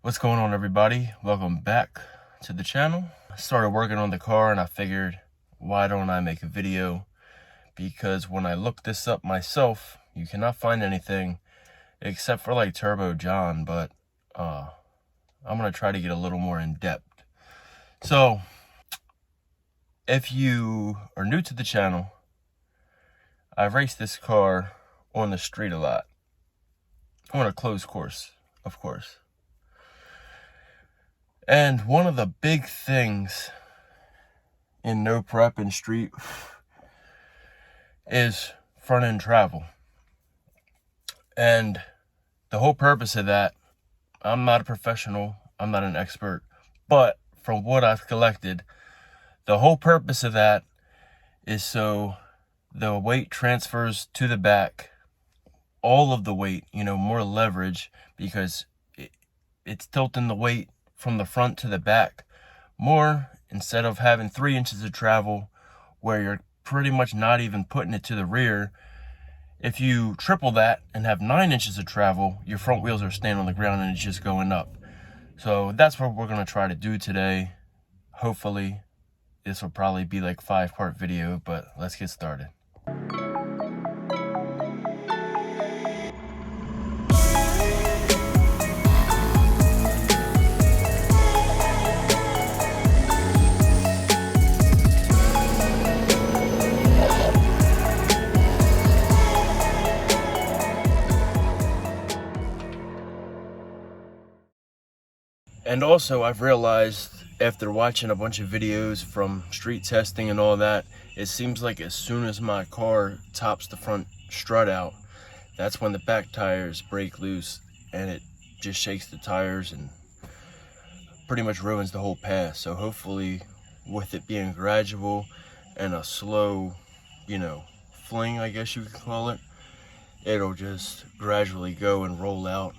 What's going on, everybody? Welcome back to the channel. I started working on the car and I figured, why don't I make a video? Because when I looked this up myself, you cannot find anything except for like Turbo John, but I'm gonna try to get a little more in depth. So if you are new to the channel, I've raced this car on the street a lot, on a closed course, of course. And one of the big things in no prep and street is front end travel. And the whole purpose of that, I'm not a professional, I'm not an expert, but from what I've collected, the whole purpose of that is so the weight transfers to the back, all of the weight, more leverage, because it's tilting the weight from the front to the back more, instead of having 3 inches of travel where you're pretty much not even putting it to the rear. If you triple that and have 9 inches of travel, your front wheels are staying on the ground and it's just going up. So that's what we're going to try to do today. Hopefully this will probably be like a 5-part video, but let's get started. And also, I've realized after watching a bunch of videos from street testing and all that, it seems like as soon as my car tops the front strut out, that's when the back tires break loose and it just shakes the tires and pretty much ruins the whole pass. So hopefully, with it being gradual and a slow, fling, I guess you could call it, it'll just gradually go and roll out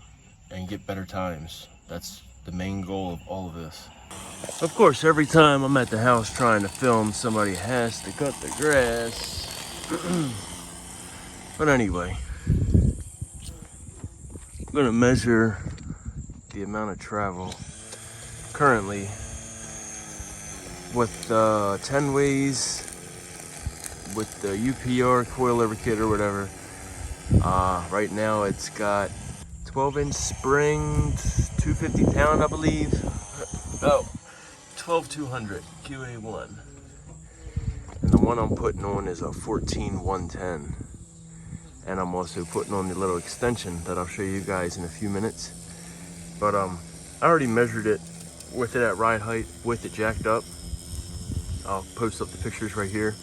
and get better times. That's the main goal of all of this. Of course, every time I'm at the house trying to film, somebody has to cut the grass. But anyway, I'm gonna measure the amount of travel currently with 10 ways, with the UPR coilover kit or whatever. Right now it's got 12-inch spring, 250 pound, I believe. Oh, 12200 QA1. And the one I'm putting on is a 14110. And I'm also putting on the little extension that I'll show you guys in a few minutes. But I already measured it with it at ride height, with it jacked up. I'll post up the pictures right here.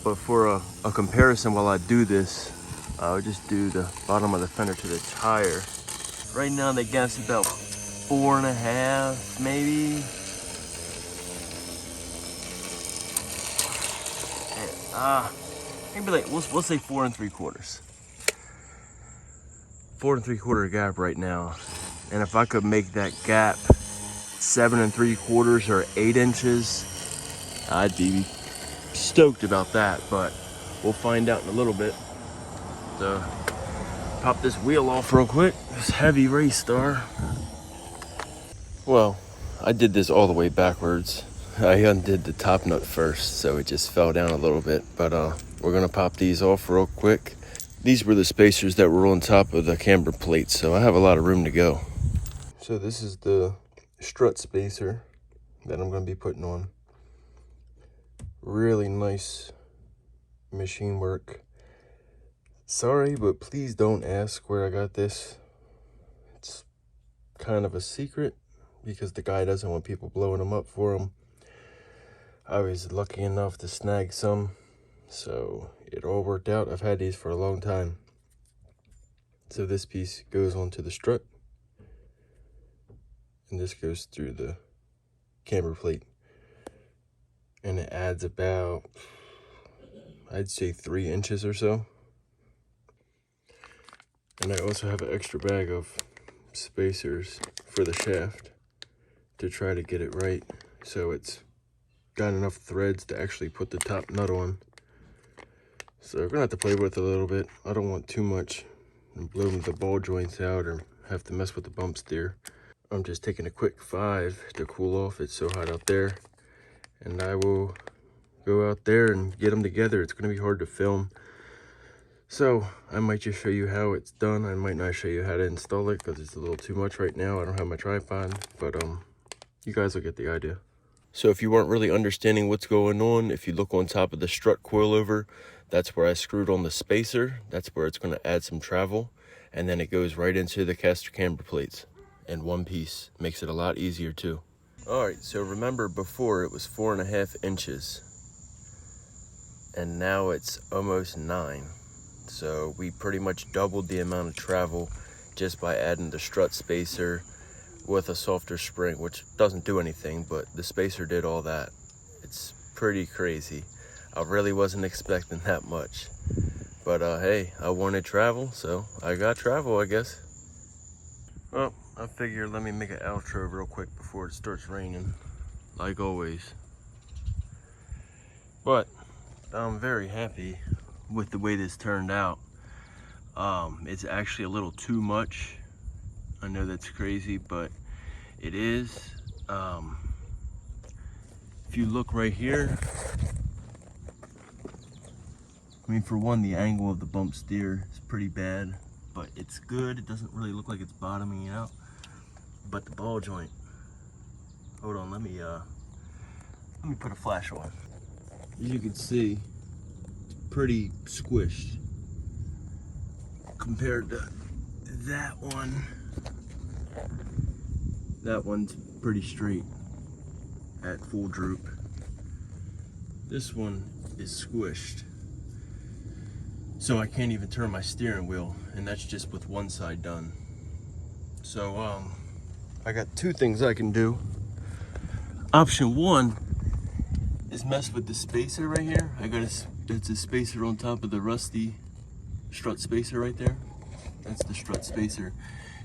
But for a comparison, while I do this, I'll just do the bottom of the fender to the tire. Right now they guess about 4.5, maybe. And, maybe like we'll say 4 3/4. 4 3/4 gap right now. And if I could make that gap 7 3/4 or 8 inches, I'd be stoked about that, but we'll find out in a little bit. So pop this wheel off real quick. This heavy race star. Well, I did this all the way backwards. I undid the top nut first, so it just fell down a little bit, but we're gonna pop these off real quick. These were the spacers that were on top of the camber plate, so I have a lot of room to go. So this is the strut spacer that I'm gonna be putting on. Really nice machine work. Sorry, but please don't ask where I got this. It's kind of a secret because the guy doesn't want people blowing them up for him. I was lucky enough to snag some, so it all worked out. I've had these for a long time. So this piece goes onto the strut, and this goes through the camber plate. And it adds about, I'd say 3 inches or so. And I also have an extra bag of spacers for the shaft to try to get it right, so it's got enough threads to actually put the top nut on. So we're gonna have to play with it a little bit. I don't want too much and blow the ball joints out or have to mess with the bump steer. I'm just taking a quick 5 to cool off. It's so hot out there. And I will go out there and get them together. It's gonna be hard to film. So I might just show you how it's done. I might not show you how to install it because it's a little too much right now. I don't have my tripod, but you guys will get the idea. So if you weren't really understanding what's going on, if you look on top of the strut coilover, that's where I screwed on the spacer. That's where it's going to add some travel. And then it goes right into the caster camber plates in one piece. Makes it a lot easier too. All right, so remember before it was 4.5 inches. And now it's almost 9. So we pretty much doubled the amount of travel just by adding the strut spacer with a softer spring, which doesn't do anything, but the spacer did all that. It's pretty crazy. I really wasn't expecting that much. But hey, I wanted travel, so I got travel, I guess. Well, I figured let me make an outro real quick before it starts raining, like always. But I'm very happy with the way this turned out. It's actually a little too much. I know that's crazy, but it is. If you look right here, I mean, for one, the angle of the bump steer is pretty bad, but it's good. It doesn't really look like it's bottoming out. But the ball joint, hold on, let me put a flash on. As you can see, it's pretty squished compared to that one. That one's pretty straight at full droop. This one is squished, so I can't even turn my steering wheel, and that's just with one side done. So I got 2 things I can do. Option 1 is mess with the spacer right here. It's a spacer on top of the rusty strut spacer right there. That's the strut spacer.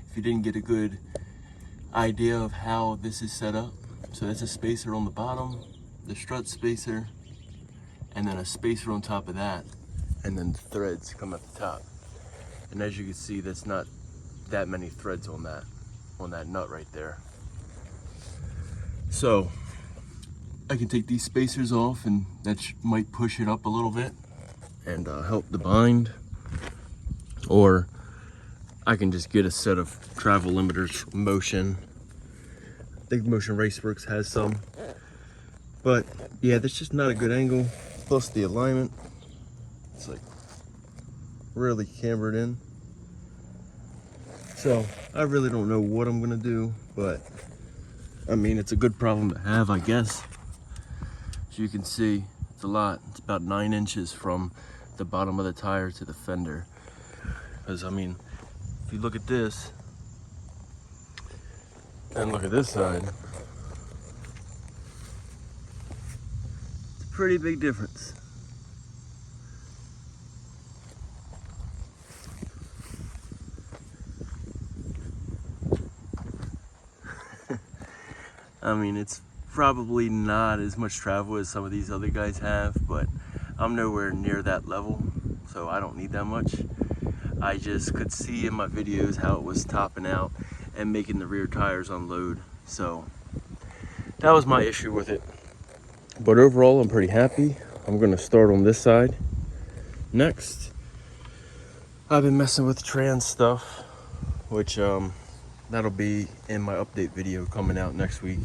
If you didn't get a good idea of how this is set up, so that's a spacer on the bottom, the strut spacer, and then a spacer on top of that, and then the threads come at the top. And as you can see, that's not that many threads on that nut right there. So I can take these spacers off, and that might push it up a little bit and help the bind, or I can just get a set of travel limiters. Motion, I think Motion Raceworks has some, but yeah, that's just not a good angle. Plus the alignment, it's like really cambered in. So I really don't know what I'm gonna do, but I mean, it's a good problem to have, I guess. As you can see, it's a lot. It's about 9 inches from the bottom of the tire to the fender. Because I mean, if you look at this and look at this side, it's a pretty big difference. I mean, it's probably not as much travel as some of these other guys have, but I'm nowhere near that level, so I don't need that much. I just could see in my videos how it was topping out and making the rear tires unload, so that was my issue with it. But overall, I'm pretty happy. I'm gonna start on this side next. I've been messing with trans stuff, which that'll be in my update video coming out next week.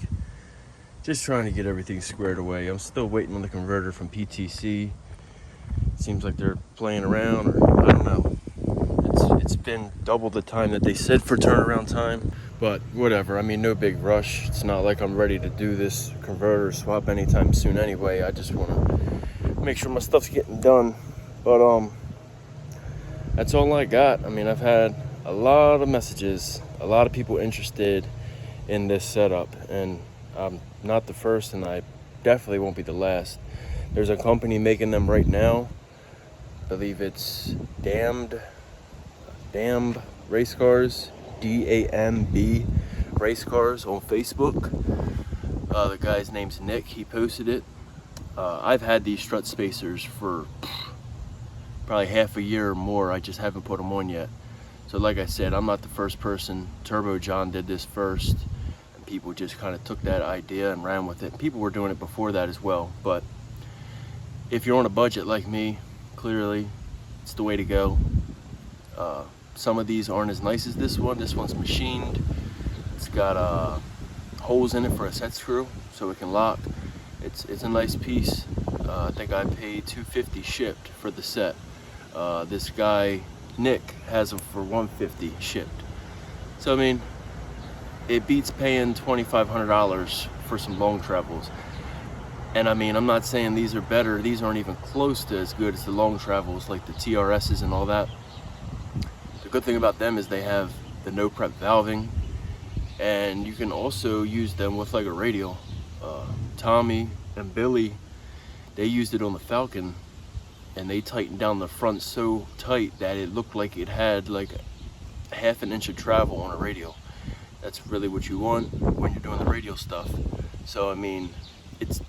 Just trying to get everything squared away. I'm still waiting on the converter from PTC. Seems like they're playing around, or I don't know. It's been double the time that they said for turnaround time, but whatever. I mean, no big rush. It's not like I'm ready to do this converter swap anytime soon anyway. I just want to make sure my stuff's getting done. But that's all I got. I mean, I've had a lot of messages, a lot of people interested in this setup, and I'm not the first, and I definitely won't be the last. There's a company making them right now. I believe it's Damned Race Cars, DAMB Race Cars on Facebook. The guy's name's Nick. He posted it. I've had these strut spacers for probably half a year or more. I just haven't put them on yet. So like I said, I'm not the first person. Turbo John did this first, and people just kind of took that idea and ran with it. People were doing it before that as well, but if you're on a budget like me, clearly it's the way to go. Some of these aren't as nice as this one. This one's machined. It's got holes in it for a set screw so it can lock. It's a nice piece. I think I paid $250 shipped for the set. This guy Nick has them for $150 shipped. So I mean, it beats paying $2,500 for some long travels. And I mean, I'm not saying these are better. These aren't even close to as good as the long travels like the TRSs and all that. The good thing about them is they have the no prep valving, and you can also use them with like a radial. Tommy and Billy, they used it on the Falcon, and they tightened down the front so tight that it looked like it had like a half an inch of travel on a radial. That's really what you want when you're doing the radial stuff. So I mean, it's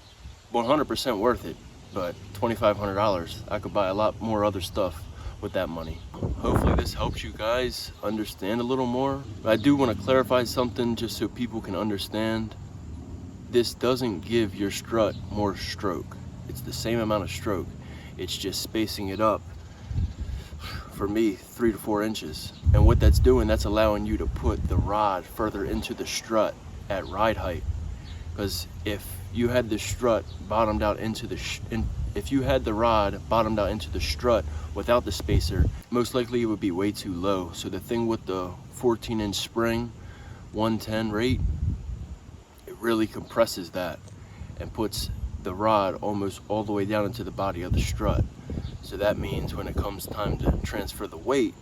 100% worth it, but $2,500, I could buy a lot more other stuff with that money. Hopefully this helps you guys understand a little more. I do want to clarify something just so people can understand. This doesn't give your strut more stroke. It's the same amount of stroke. It's just spacing it up, for me, 3 to 4 inches. And what that's doing, that's allowing you to put the rod further into the strut at ride height. Because if you had the strut bottomed out into the if you had the rod bottomed out into the strut without the spacer, most likely it would be way too low. So the thing with the 14-inch spring, 110 rate, it really compresses that and puts the rod almost all the way down into the body of the strut. So that means when it comes time to transfer the weight,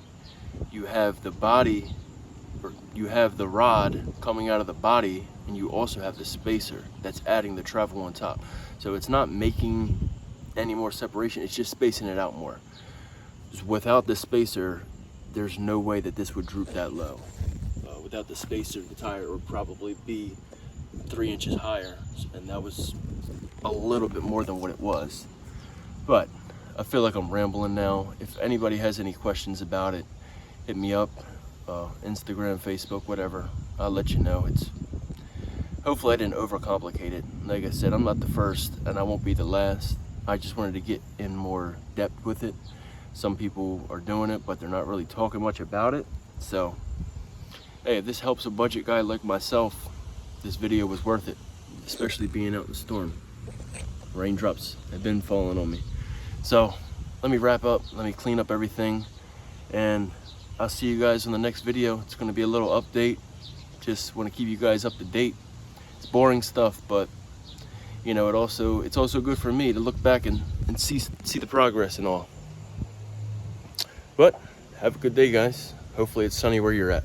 you have the body, or you have the rod coming out of the body, and you also have the spacer that's adding the travel on top. So it's not making any more separation, it's just spacing it out more. Without the spacer, there's no way that this would droop that low. Without the spacer, the tire would probably be 3 inches higher, and that was a little bit more than what it was. But I feel like I'm rambling now. If anybody has any questions about it, hit me up, Instagram, Facebook, whatever. I'll let you know. Hopefully I didn't overcomplicate it. Like I said, I'm not the first and I won't be the last. I just wanted to get in more depth with it. Some people are doing it, but they're not really talking much about it. So, hey, if this helps a budget guy like myself, this video was worth it, especially being out in the storm. Raindrops have been falling on me. So, let me wrap up, let me clean up everything, and I'll see you guys in the next video. It's gonna be a little update. Just wanna keep you guys up to date. It's boring stuff, but you know, it's also good for me to look back and see the progress and all. But have a good day, guys. Hopefully it's sunny where you're at.